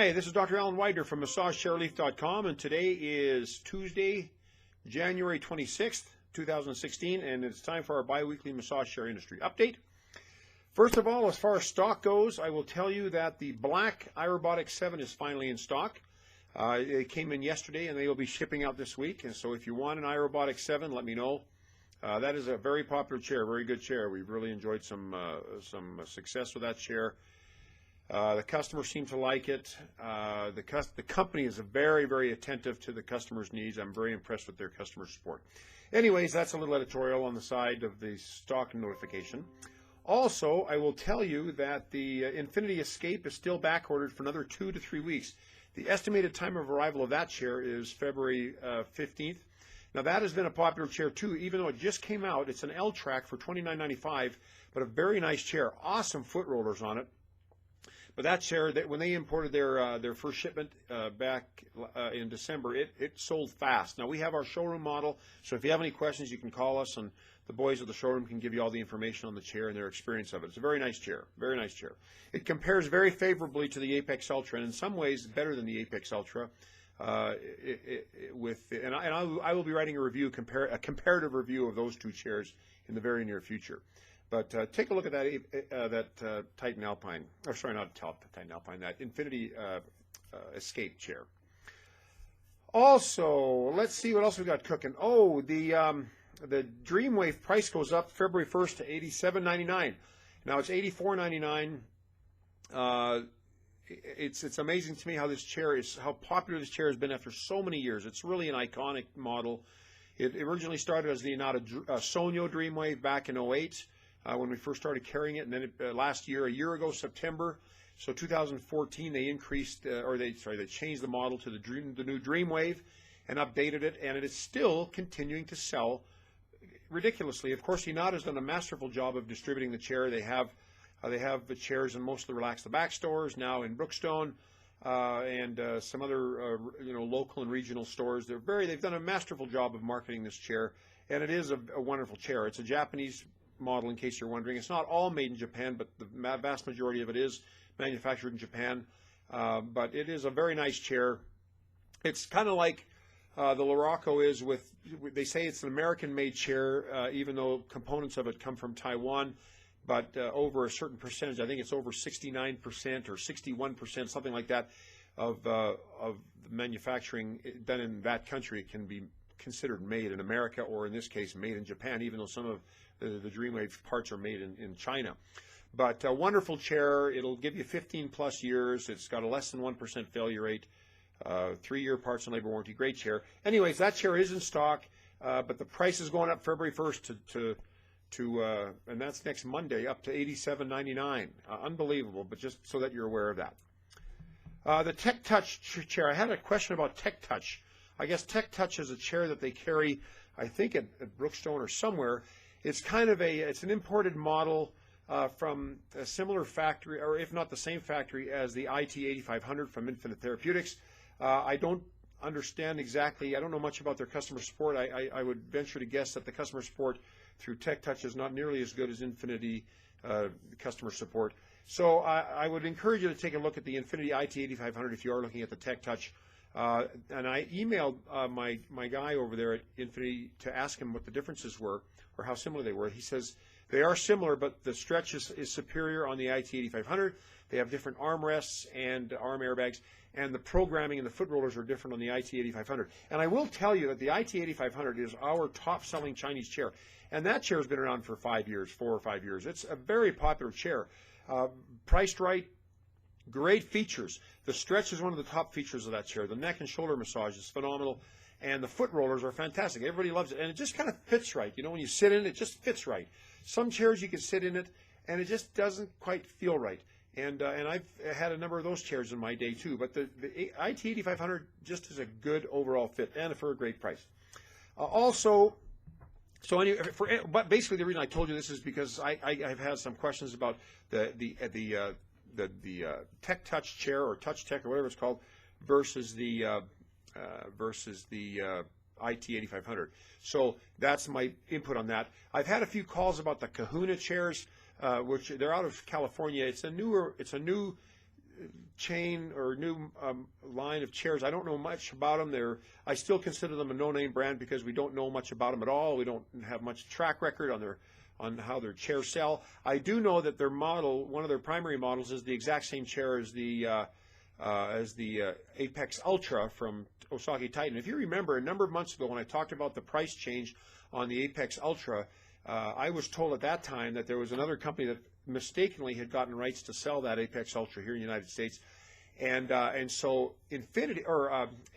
Hi, this is Dr. Alan Widener from MassageChairLeaf.com, and today is Tuesday, January 26th, 2016, and it's time for our bi-weekly massage chair industry update. First of all, as far as stock goes, I will tell you that the black iRobotics 7 is finally in stock. It came in yesterday, and they will be shipping out this week, and so if you want an iRobotics 7, let me know. That is a very popular chair, very good chair. We've really enjoyed some success with that chair. The customers seem to like it. The company is very, very attentive to the customer's needs. I'm very impressed with their customer support. Anyways, that's a little editorial on the side of the stock notification. Also, I will tell you that the Infinity Escape is still back ordered for another 2 to 3 weeks. The estimated time of arrival of that chair is February 15th. Now, that has been a popular chair too, even though it just came out. It's an L-track for $29.95, but a very nice chair. Awesome foot rollers on it. But that chair, when they imported their first shipment back in December, it sold fast. Now, we have our showroom model, so if you have any questions, you can call us, and the boys at the showroom can give you all the information on the chair and their experience of it. It's a very nice chair, very nice chair. It compares very favorably to the Apex Ultra, and in some ways better than the Apex Ultra. I will be writing a comparative review of those two chairs in the very near future. But take a look at that Titan Alpine, or sorry, not Titan Alpine, that Infinity Escape chair. Also, let's see what else we got cooking. Oh, the Dreamwave price goes up February 1st to $87.99. Now it's $84.99. It's amazing to me how how popular this chair has been after so many years. It's really an iconic model. It originally started as the Sonyo Dreamwave back in '08. When we first started carrying it, and then a year ago, September, so 2014, they increased, they changed the model to the new Dreamwave and updated it, and it is still continuing to sell ridiculously. Of course, Hinata has done a masterful job of distributing the chair. They have the chairs in most of the Relax the Back stores, now in Brookstone, and some other local and regional stores. They've done a masterful job of marketing this chair, and it is a wonderful chair. It's a Japanese model, in case you're wondering. It's not all made in Japan, but the vast majority of it is manufactured in Japan. But it is a very nice chair. It's kind of like the Luraco is they say it's an American-made chair, even though components of it come from Taiwan. But over a certain percentage, I think it's over 69% or 61%, something like that, of the manufacturing done in that country can be considered made in America, or in this case, made in Japan, even though some of the Dreamwave parts are made in China. But a wonderful chair. It'll give you 15 plus years. It's got a less than 1% failure rate, 3-year parts and labor warranty. Great chair. Anyways, that chair is in stock, but the price is going up February 1st and that's next Monday, up to $87.99. Unbelievable, but just so that you're aware of that. The Techtouch chair. I had a question about Techtouch. I guess Techtouch is a chair that they carry, I think, at Brookstone or somewhere. It's kind of it's an imported model from a similar factory, or if not the same factory as the IT8500 from Infinite Therapeutics. I don't understand exactly. I don't know much about their customer support. I would venture to guess that the customer support through Techtouch is not nearly as good as Infinity customer support. So I would encourage you to take a look at the Infinity IT8500 if you are looking at the Techtouch. And I emailed my guy over there at Infinity to ask him what the differences were, or how similar they were. He says they are similar, but the stretch is superior on the IT8500. They have different armrests and arm airbags, and the programming and the foot rollers are different on the IT8500. And I will tell you that the IT8500 is our top-selling Chinese chair, and that chair has been around for 4 or 5 years. It's a very popular chair, priced right. Great features. The stretch is one of the top features of that chair. The neck and shoulder massage is phenomenal, and the foot rollers are fantastic. Everybody loves it, and it just kind of fits right. You know, when you sit in it, it just fits right. Some chairs you can sit in it, and it just doesn't quite feel right. And I've had a number of those chairs in my day too. But the IT8500 just is a good overall fit, and for a great price. But basically the reason I told you this is because I've had some questions about the Techtouch chair, or Touch Tech, or whatever it's called, versus the IT8500. So that's my input on that. I've had a few calls about the Kahuna chairs, which they're out of California. It's a new chain or new line of chairs. I don't know much about them. I still consider them a no-name brand because we don't know much about them at all. We don't have much track record on how their chairs sell. I do know that their model, one of their primary models, is the exact same chair as the Apex Ultra from Osaki Titan. If you remember, a number of months ago when I talked about the price change on the Apex Ultra, I was told at that time that there was another company that mistakenly had gotten rights to sell that Apex Ultra here in the United States, and so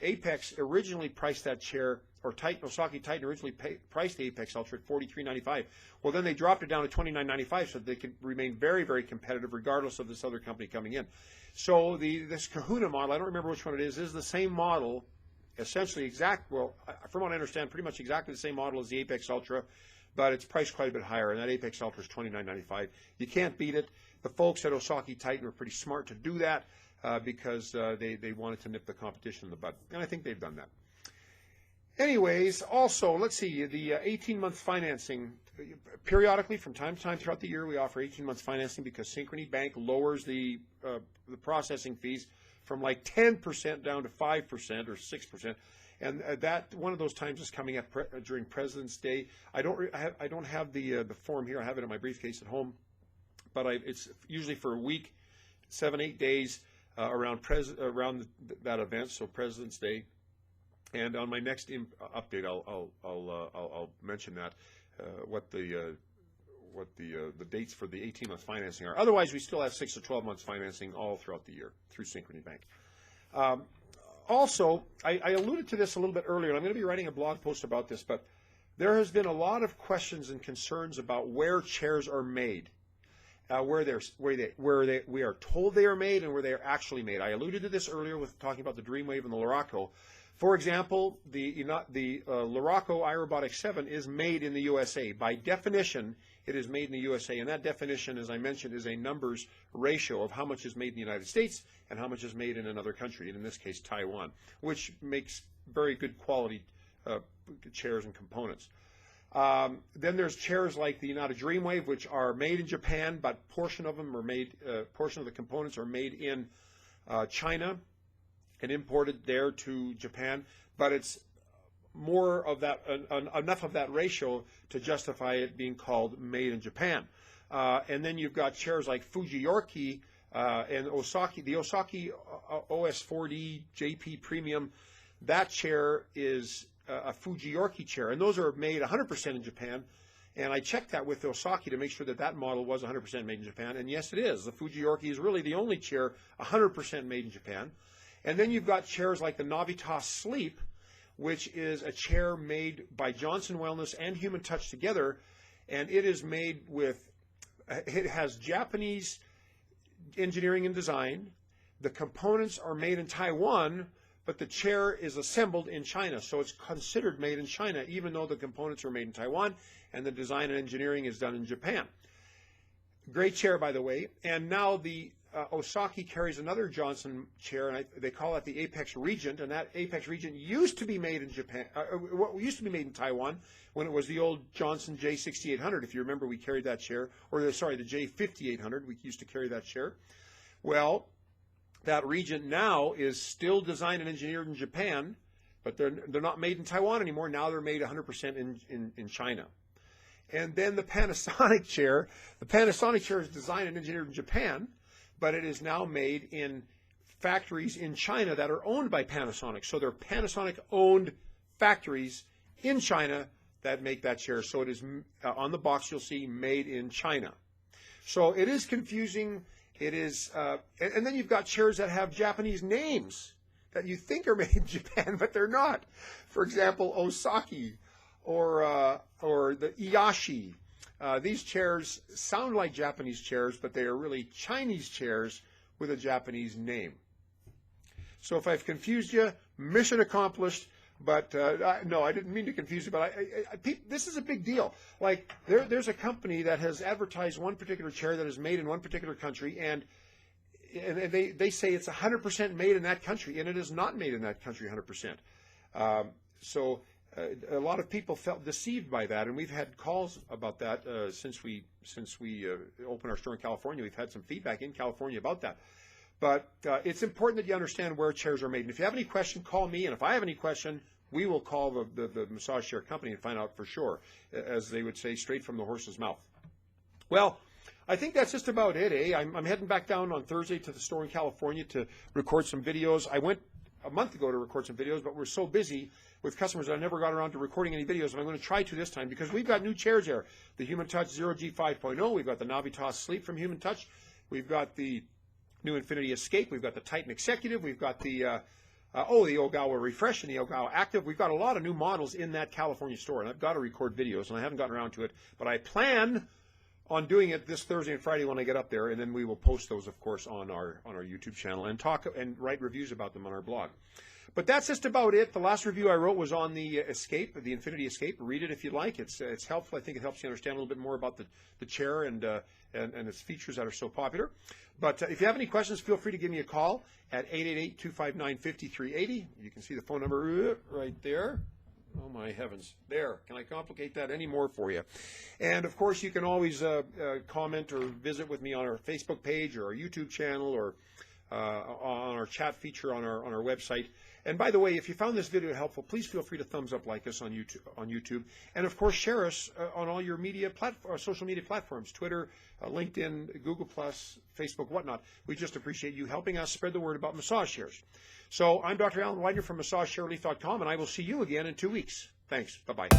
Apex originally priced that chair, or Osaki Titan originally priced the Apex Ultra at $43.95. Well, then they dropped it down to $29.95 so that they could remain very, very competitive regardless of this other company coming in. So this Kahuna model, I don't remember which one it is the same model, essentially from what I understand, pretty much exactly the same model as the Apex Ultra, but it's priced quite a bit higher, and that Apex Ultra is $29.95. You can't beat it. The folks at Osaki Titan were pretty smart to do that because they wanted to nip the competition in the bud, and I think they've done that. Anyways, also, let's see, the 18-month financing. Periodically, from time to time throughout the year, we offer 18 months financing because Synchrony Bank lowers the processing fees from like 10% down to 5% or 6%. And that one of those times is coming up during President's Day. I don't have the form here. I have it in my briefcase at home, but it's usually for a week, 7-8 days around that event. So President's Day. And on my next update, I'll mention that what the dates for the 18-month financing are. Otherwise, we still have 6 to 12 months financing all throughout the year through Synchrony Bank. Also, I alluded to this a little bit earlier, and I'm going to be writing a blog post about this, but there has been a lot of questions and concerns about where chairs are made, where we are told they are made and where they are actually made. I alluded to this earlier with talking about the Dreamwave and the Luraco. For example, the Luraco iRobotics 7 is made in the USA. By definition, it is made in the USA, and that definition, as I mentioned, is a numbers ratio of how much is made in the United States and how much is made in another country, and in this case, Taiwan, which makes very good quality chairs and components. Then there's chairs like the Dreamwave, which are made in Japan, but portion of the components are made in China and imported there to Japan, but it's more of that, enough of that ratio to justify it being called made in Japan. And then you've got chairs like Fujiyorki and Osaki. The Osaki OS4D JP Premium, that chair is a Fujiyorki chair, and those are made 100% in Japan. And I checked that with Osaki to make sure that that model was 100% made in Japan, and yes, it is. The Fujiyorki is really the only chair 100% made in Japan. And then you've got chairs like the Navitas Sleep, which is a chair made by Johnson Wellness and Human Touch together, and it is made with, it has Japanese engineering and design. The components are made in Taiwan, but the chair is assembled in China, so it's considered made in China, even though the components are made in Taiwan and the design and engineering is done in Japan. Great chair, by the way. And now the Osaki carries another Johnson chair, and they call it the Apex Regent, and that Apex Regent used to be made in Japan, used to be made in Taiwan when it was the old Johnson J6800. If you remember, we carried that chair, or the J5800. We used to carry that chair. Well, that Regent now is still designed and engineered in Japan, but they're not made in Taiwan anymore. Now they're made 100% in China. And then the Panasonic chair. The Panasonic chair is designed and engineered in Japan, but it is now made in factories in China that are owned by Panasonic. So they're Panasonic-owned factories in China that make that chair. So it is, on the box you'll see, made in China. So it is confusing. It is, and then you've got chairs that have Japanese names that you think are made in Japan, but they're not. For example, Osaki or the Iyashi. These chairs sound like Japanese chairs, but they are really Chinese chairs with a Japanese name. So if I've confused you, mission accomplished. But no, I didn't mean to confuse you. But this is a big deal. Like there's a company that has advertised one particular chair that is made in one particular country, and they say it's 100% made in that country, and it is not made in that country 100%. So a lot of people felt deceived by that, and we've had calls about that since we opened our store in California. We've had some feedback in California about that. But it's important that you understand where chairs are made. And if you have any question, call me. And if I have any question, we will call the massage chair company and find out for sure, as they would say, straight from the horse's mouth. Well, I think that's just about it, eh? I'm heading back down on Thursday to the store in California to record some videos. I went a month ago to record some videos, but we're so busy with customers that I never got around to recording any videos, and I'm going to try to this time because we've got new chairs there. The Human Touch Zero G 5.0, we've got the Navitas Sleep from Human Touch, we've got the new Infinity Escape, we've got the Titan Executive, we've got the Ogawa Refresh and the Ogawa Active. We've got a lot of new models in that California store, and I've got to record videos, and I haven't gotten around to it, but I plan on doing it this Thursday and Friday when I get up there, and then we will post those, of course, on our YouTube channel and talk and write reviews about them on our blog. But that's just about it. The last review I wrote was on the Escape, the Infinity Escape. Read it if you like. It's helpful. I think it helps you understand a little bit more about the chair and its features that are so popular. But if you have any questions, feel free to give me a call at 888-259-5380. You can see the phone number right there. Oh, my heavens. There. Can I complicate that any more for you? And, of course, you can always comment or visit with me on our Facebook page or our YouTube channel or on our chat feature on our website. And, by the way, if you found this video helpful, please feel free to thumbs up, like us on YouTube. And, of course, share us on all your social media platforms, Twitter, LinkedIn, Google+, Facebook, whatnot. We just appreciate you helping us spread the word about massage chairs. So I'm Dr. Alan Widener from MassageChairRelief.com, and I will see you again in 2 weeks. Thanks. Bye-bye.